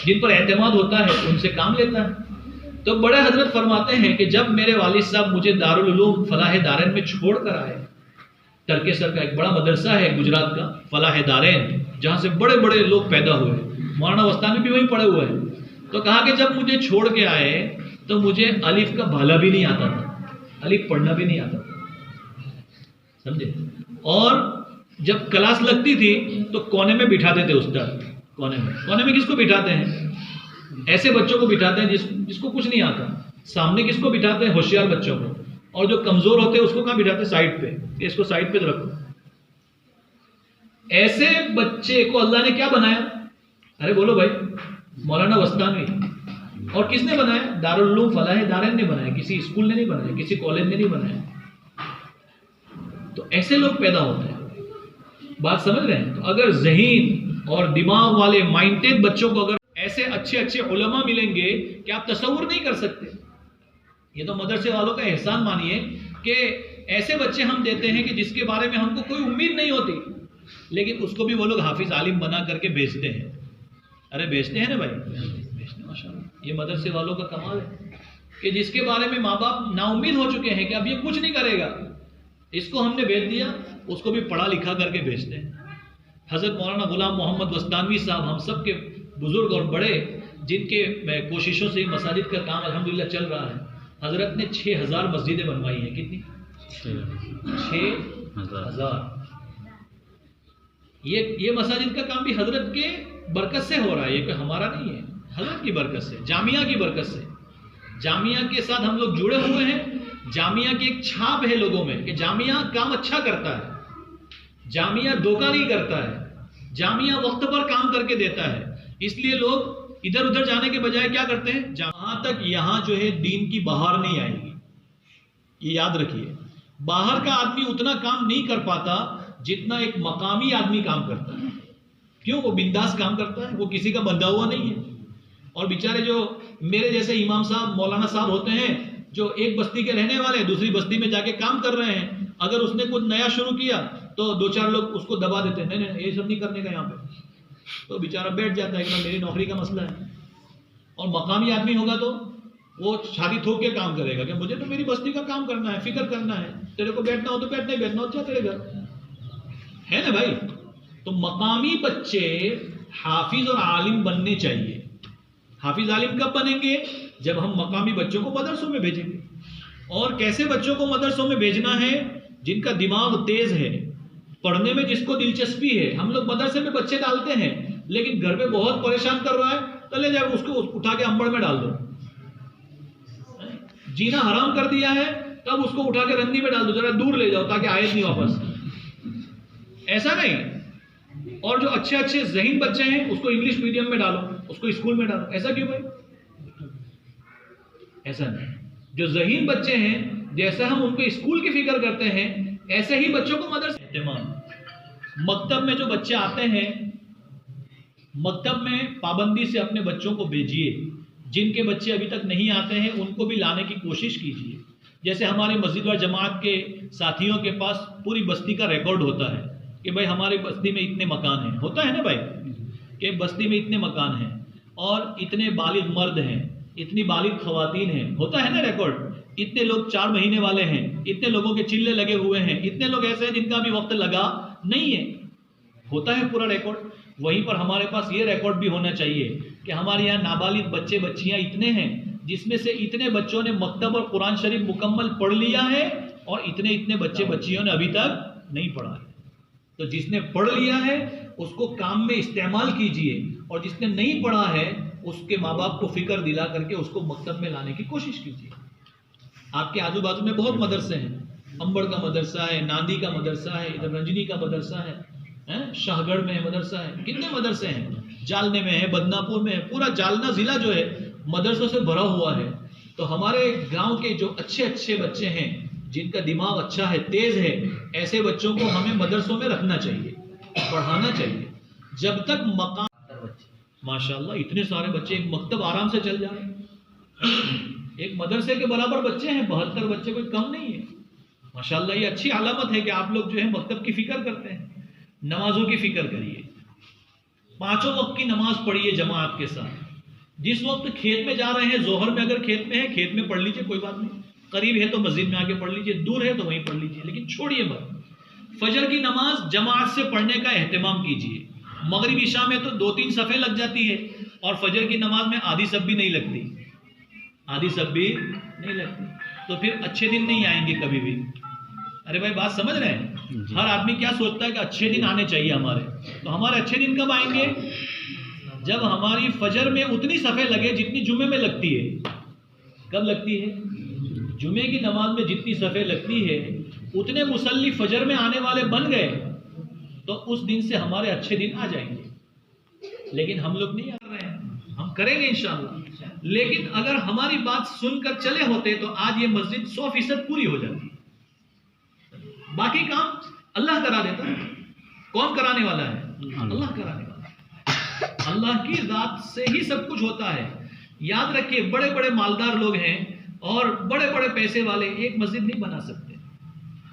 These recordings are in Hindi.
जिन पर एतमाद होता है उनसे काम लेता है। तो बड़े हजरत फरमाते हैं कि जब मेरे वालिद साहब मुझे दारुल उलूम फलाह दारैन में छोड़ कर आए, तर्केसर का एक बड़ा मदरसा है गुजरात का, फलाह दारैन, जहाँ से बड़े बड़े लोग पैदा हुए, मौलाना वस्तानी भी वहीं पढ़े हुए हैं। तो कहा कि जब मुझे छोड़ के आए तो मुझे अलिफ का भाला भी नहीं आता था, अलिफ पढ़ना भी नहीं आता था, समझे। और जब क्लास लगती थी तो कोने में बिठाते थे उस्ताद, कोने में किसको बिठाते हैं? ऐसे बच्चों को बिठाते हैं जिसको कुछ नहीं आता। सामने किसको बिठाते हैं? होशियार बच्चों को। और जो कमजोर होते हैं उसको कहाँ बिठाते हैं? साइड पे, इसको साइड पे रखो। ऐसे बच्चे को अल्लाह ने क्या बनाया? अरे बोलो भाई, मौलाना वस्तानी। और किसने बनाया? दारुल उलूम फलाह दारैन ने बनाया, किसी स्कूल ने नहीं बनाया, किसी कॉलेज ने नहीं बनाया। तो ऐसे लोग पैदा होते हैं, बात समझ रहे हैं? तो अगर ज़हीन और दिमाग वाले माइंडेड बच्चों को अगर ऐसे अच्छे अच्छे उलमा मिलेंगे कि आप तसव्वुर नहीं कर सकते। ये तो मदरसे वालों का एहसान मानिए कि ऐसे बच्चे हम देते हैं कि जिसके बारे में हमको कोई उम्मीद नहीं होती, लेकिन उसको भी वो लोग हाफिज आलिम बना करके बेचते हैं। अरे बेचते हैं ना भाई, बेचते हैं माशाल्लाह। ये मदरसे वालों का कमाल है कि जिसके बारे में माँ बाप नाउम्मीद हो चुके हैं कि अब ये कुछ नहीं करेगा, इसको हमने बेच दिया, उसको भी पढ़ा लिखा करके बेचते हैं। हज़रत मौलाना गुलाम मोहम्मद वस्तानवी साहब, हम सब के बुजुर्ग और बड़े, जिनके कोशिशों से मसाजिद का काम अल्हम्दुलिल्लाह चल रहा है, हजरत ने 6000 मस्जिदें बनवाई हैं। कितनी? 6000। ये मसाजिद का काम भी हजरत के बरकत से हो रहा है, ये कोई हमारा नहीं है, हजरत की बरकत से, जामिया की बरकत से। जामिया के साथ हम लोग जुड़े हुए हैं। जामिया की एक छाप है लोगों में कि जामिया काम अच्छा करता है, जामिया धोखा नहीं करता है, जामिया वक्त पर काम करके देता है। इसलिए लोग इधर उधर जाने के बजाय क्या करते हैं? जहां तक यहां जो है दीन की बहार नहीं आएगी, ये याद रखिए। बाहर का आदमी उतना काम नहीं कर पाता जितना एक मकामी आदमी काम करता है। क्यों? वो बिंदास काम करता है, वो किसी का बंधा हुआ नहीं है। और बेचारे जो मेरे जैसे इमाम साहब, मौलाना साहब होते हैं, जो एक बस्ती के रहने वाले दूसरी बस्ती में जाके काम कर रहे हैं, अगर उसने कुछ नया शुरू किया तो 2-4 लोग उसको दबा देते हैं, नहीं ये सब नहीं करने का यहाँ पे, तो बेचारा बैठ जाता है कि मेरी नौकरी का मसला है। और मकामी आदमी होगा तो वो छाती ठोक के काम करेगा कि मुझे तो मेरी बस्ती का काम करना है, फिक्र करना है, तेरे को बैठना हो तो बैठ, नहीं बैठना हो जा तेरे घर, है ना भाई। तो मकामी बच्चे हाफिज और आलिम बनने चाहिए। हाफिज आलिम कब बनेंगे? जब हम मकामी बच्चों को मदरसों में भेजेंगे। और कैसे बच्चों को मदरसों में भेजना है? जिनका दिमाग तेज है, पढ़ने में जिसको दिलचस्पी है। हम लोग मदरसे में बच्चे डालते हैं, लेकिन घर पे बहुत परेशान कर रहा है, तो ले जाओ उसको उठा के अंबड़ में डाल दो। जीना हराम कर दिया है, तब उसको उठा के रंदी में डाल दो, जरा दूर ले जाओ ताकि आए नहीं वापस। ऐसा नहीं। और जो अच्छे अच्छे ज़हीन बच्चे हैं उसको इंग्लिश मीडियम में डालो, उसको स्कूल में डालो। ऐसा क्यों भाई? ऐसा नहीं। जो ज़हीन बच्चे हैं, जैसा हम उनको स्कूल की फिक्र करते हैं, ऐसे ही बच्चों को मदरसे एहतमाम। मकतब में जो बच्चे आते हैं, मकतब में पाबंदी से अपने बच्चों को भेजिए। जिनके बच्चे अभी तक नहीं आते हैं उनको भी लाने की कोशिश कीजिए। जैसे हमारे मस्जिद व जमात के साथियों के पास पूरी बस्ती का रिकॉर्ड होता है कि भाई हमारी बस्ती में इतने मकान हैं, होता है ना भाई, कि बस्ती में इतने मकान हैं और इतने बालिग मर्द हैं, इतनी बालिग खवातीन हैं, होता है ना रिकॉर्ड। इतने लोग 4 महीने वाले हैं, इतने लोगों के चिल्ले लगे हुए हैं, इतने लोग ऐसे हैं जिनका भी वक्त लगा नहीं है, होता है पूरा रिकॉर्ड। वहीं पर हमारे पास ये रिकॉर्ड भी होना चाहिए कि हमारे यहाँ नाबालिग बच्चे बच्चियाँ इतने हैं, जिसमें से इतने बच्चों ने मकतब और कुरान शरीफ मुकम्मल पढ़ लिया है और इतने इतने बच्चे बच्चियों ने अभी तक नहीं पढ़ा है। तो जिसने पढ़ लिया है उसको काम में इस्तेमाल कीजिए, और जिसने नहीं पढ़ा है उसके माँ बाप को फिक्र दिला करके उसको मकतब में लाने की कोशिश कीजिए। आपके आजू बाजू में बहुत मदरसे हैं, अंबड़ का मदरसा है, नांदी का मदरसा है, इधर रंजनी का मदरसा है, शाहगढ़ में मदरसा है, कितने मदरसे हैं, जालने में है, बदनापुर में है। पूरा जालना जिला जो है मदरसों से भरा हुआ है। तो हमारे गांव के जो अच्छे अच्छे बच्चे हैं, जिनका दिमाग अच्छा है, तेज है, ऐसे बच्चों को हमें मदरसों में रखना चाहिए, पढ़ाना चाहिए। जब तक मकान, माशाल्लाह इतने सारे बच्चे, एक मकतब आराम से चल जाए। एक मदरसे के बराबर बच्चे हैं, 72 बच्चे, कोई कम नहीं है माशाल्लाह। ये अच्छी अलामत है कि आप लोग जो है मकतब की फिक्र करते हैं। नमाजों की फिक्र करिए, पांचों वक्त की नमाज पढ़िए जमात के साथ। जिस वक्त खेत में जा रहे हैं, जोहर में अगर खेत में है, खेत में पढ़ लीजिए, कोई बात नहीं। करीब है तो मस्जिद में आके पढ़ लीजिए, दूर है तो वहीं पढ़ लीजिए, लेकिन छोड़िए मत। फजर की नमाज जमात से पढ़ने का एहतमाम कीजिए। मगरिब इशा में तो 2-3 सफ़े लग जाती है, और फजर की नमाज में आधी सब भी नहीं लगती, आधी सब भी नहीं लगती। तो फिर अच्छे दिन नहीं आएंगे कभी भी। अरे भाई बात समझ रहे हैं? हर आदमी क्या सोचता है कि अच्छे दिन आने चाहिए हमारे। तो हमारे अच्छे दिन कब आएंगे? जब हमारी फजर में उतनी सफ़े लगे जितनी जुमे में लगती है। कब लगती है? जुमे की नमाज में जितनी सफ़े लगती है, उतने मुसल्ली फजर में आने वाले बन गए, तो उस दिन से हमारे अच्छे दिन आ जाएंगे। लेकिन हम लोग नहीं आ रहे हैं, हम करेंगे इंशाअल्लाह। लेकिन अगर हमारी बात सुनकर चले होते तो आज ये मस्जिद 100% पूरी हो जाती। बाकी काम अल्लाह करा देता है। कौन कराने वाला है? अल्लाह कराने वाला है। अल्लाह की जात से ही सब कुछ होता है। याद रखिए, बड़े बड़े मालदार लोग हैं और बड़े बड़े पैसे वाले एक मस्जिद नहीं बना सकते।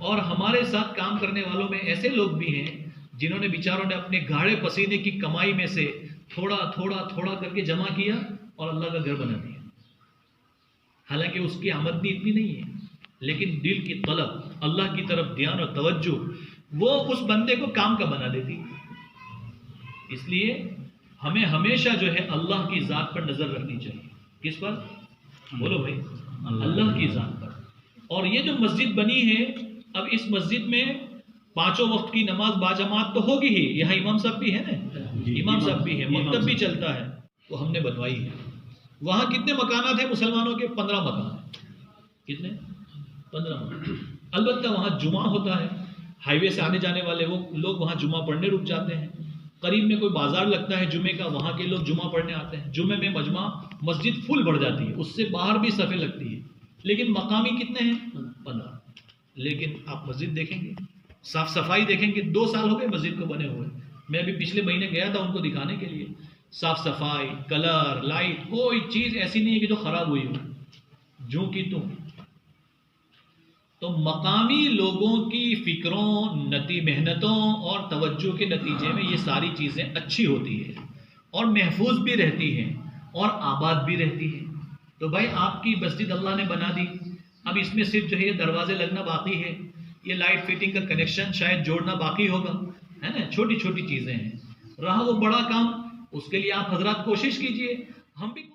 और हमारे साथ काम करने वालों में ऐसे लोग भी हैं जिन्होंने बेचारों ने अपने गाढ़े पसीने की कमाई में से थोड़ा थोड़ा थोड़ा करके जमा किया और अल्लाह का घर बना दिया। हालांकि उसकी आमदनी इतनी नहीं है, लेकिन दिल की तलब, अल्लाह की तरफ ध्यान और तवज्जो, वो उस बंदे को काम का बना देती। इसलिए हमें हमेशा जो है अल्लाह की ज़ात पर नज़र रखनी चाहिए। किस पर? बोलो भाई, अल्लाह की ज़ात पर। और ये जो मस्जिद बनी है, अब इस मस्जिद में पांचों वक्त की नमाज बाजमात तो होगी ही। यहाँ इमाम साहब भी है ना, इमाम साहब भी है, मकतब भी चलता है, वो हमने बनवाई है। वहाँ कितने मकानात हैं मुसलमानों के? 15 मकान। कितने? 15 मकान। अलबत्ता वहाँ जुमा होता है, हाईवे से आने जाने वाले वो लोग वहाँ जुमा पढ़ने रुक जाते हैं। करीब में कोई बाजार लगता है जुमे का, वहाँ के लोग जुमा पढ़ने आते हैं। जुमे में मजमा मस्जिद फुल भर जाती है, उससे बाहर भी सफ़े लगती है। लेकिन मकामी कितने हैं? 15। लेकिन आप मस्जिद देखेंगे, साफ सफाई देखेंगे, 2 साल हो गए मस्जिद को बने हुए। मैं अभी पिछले महीने गया था उनको दिखाने के लिए। साफ सफाई, कलर, लाइट, कोई चीज़ ऐसी नहीं है कि जो खराब हुई हो, जो कि तुम। तो मकामी लोगों की फिक्रों, मेहनतों और तवज्जो के नतीजे में ये सारी चीज़ें अच्छी होती है और महफूज भी रहती हैं और आबाद भी रहती हैं। तो भाई आपकी मस्जिद अल्लाह ने बना दी, अब इसमें सिर्फ जो है ये दरवाजे लगना बाकी है, ये लाइट फिटिंग का कनेक्शन शायद जोड़ना बाकी होगा, है ना। छोटी छोटी चीज़ें हैं। रहा वो बड़ा काम, उसके लिए आप हजरात कोशिश कीजिए, हम भी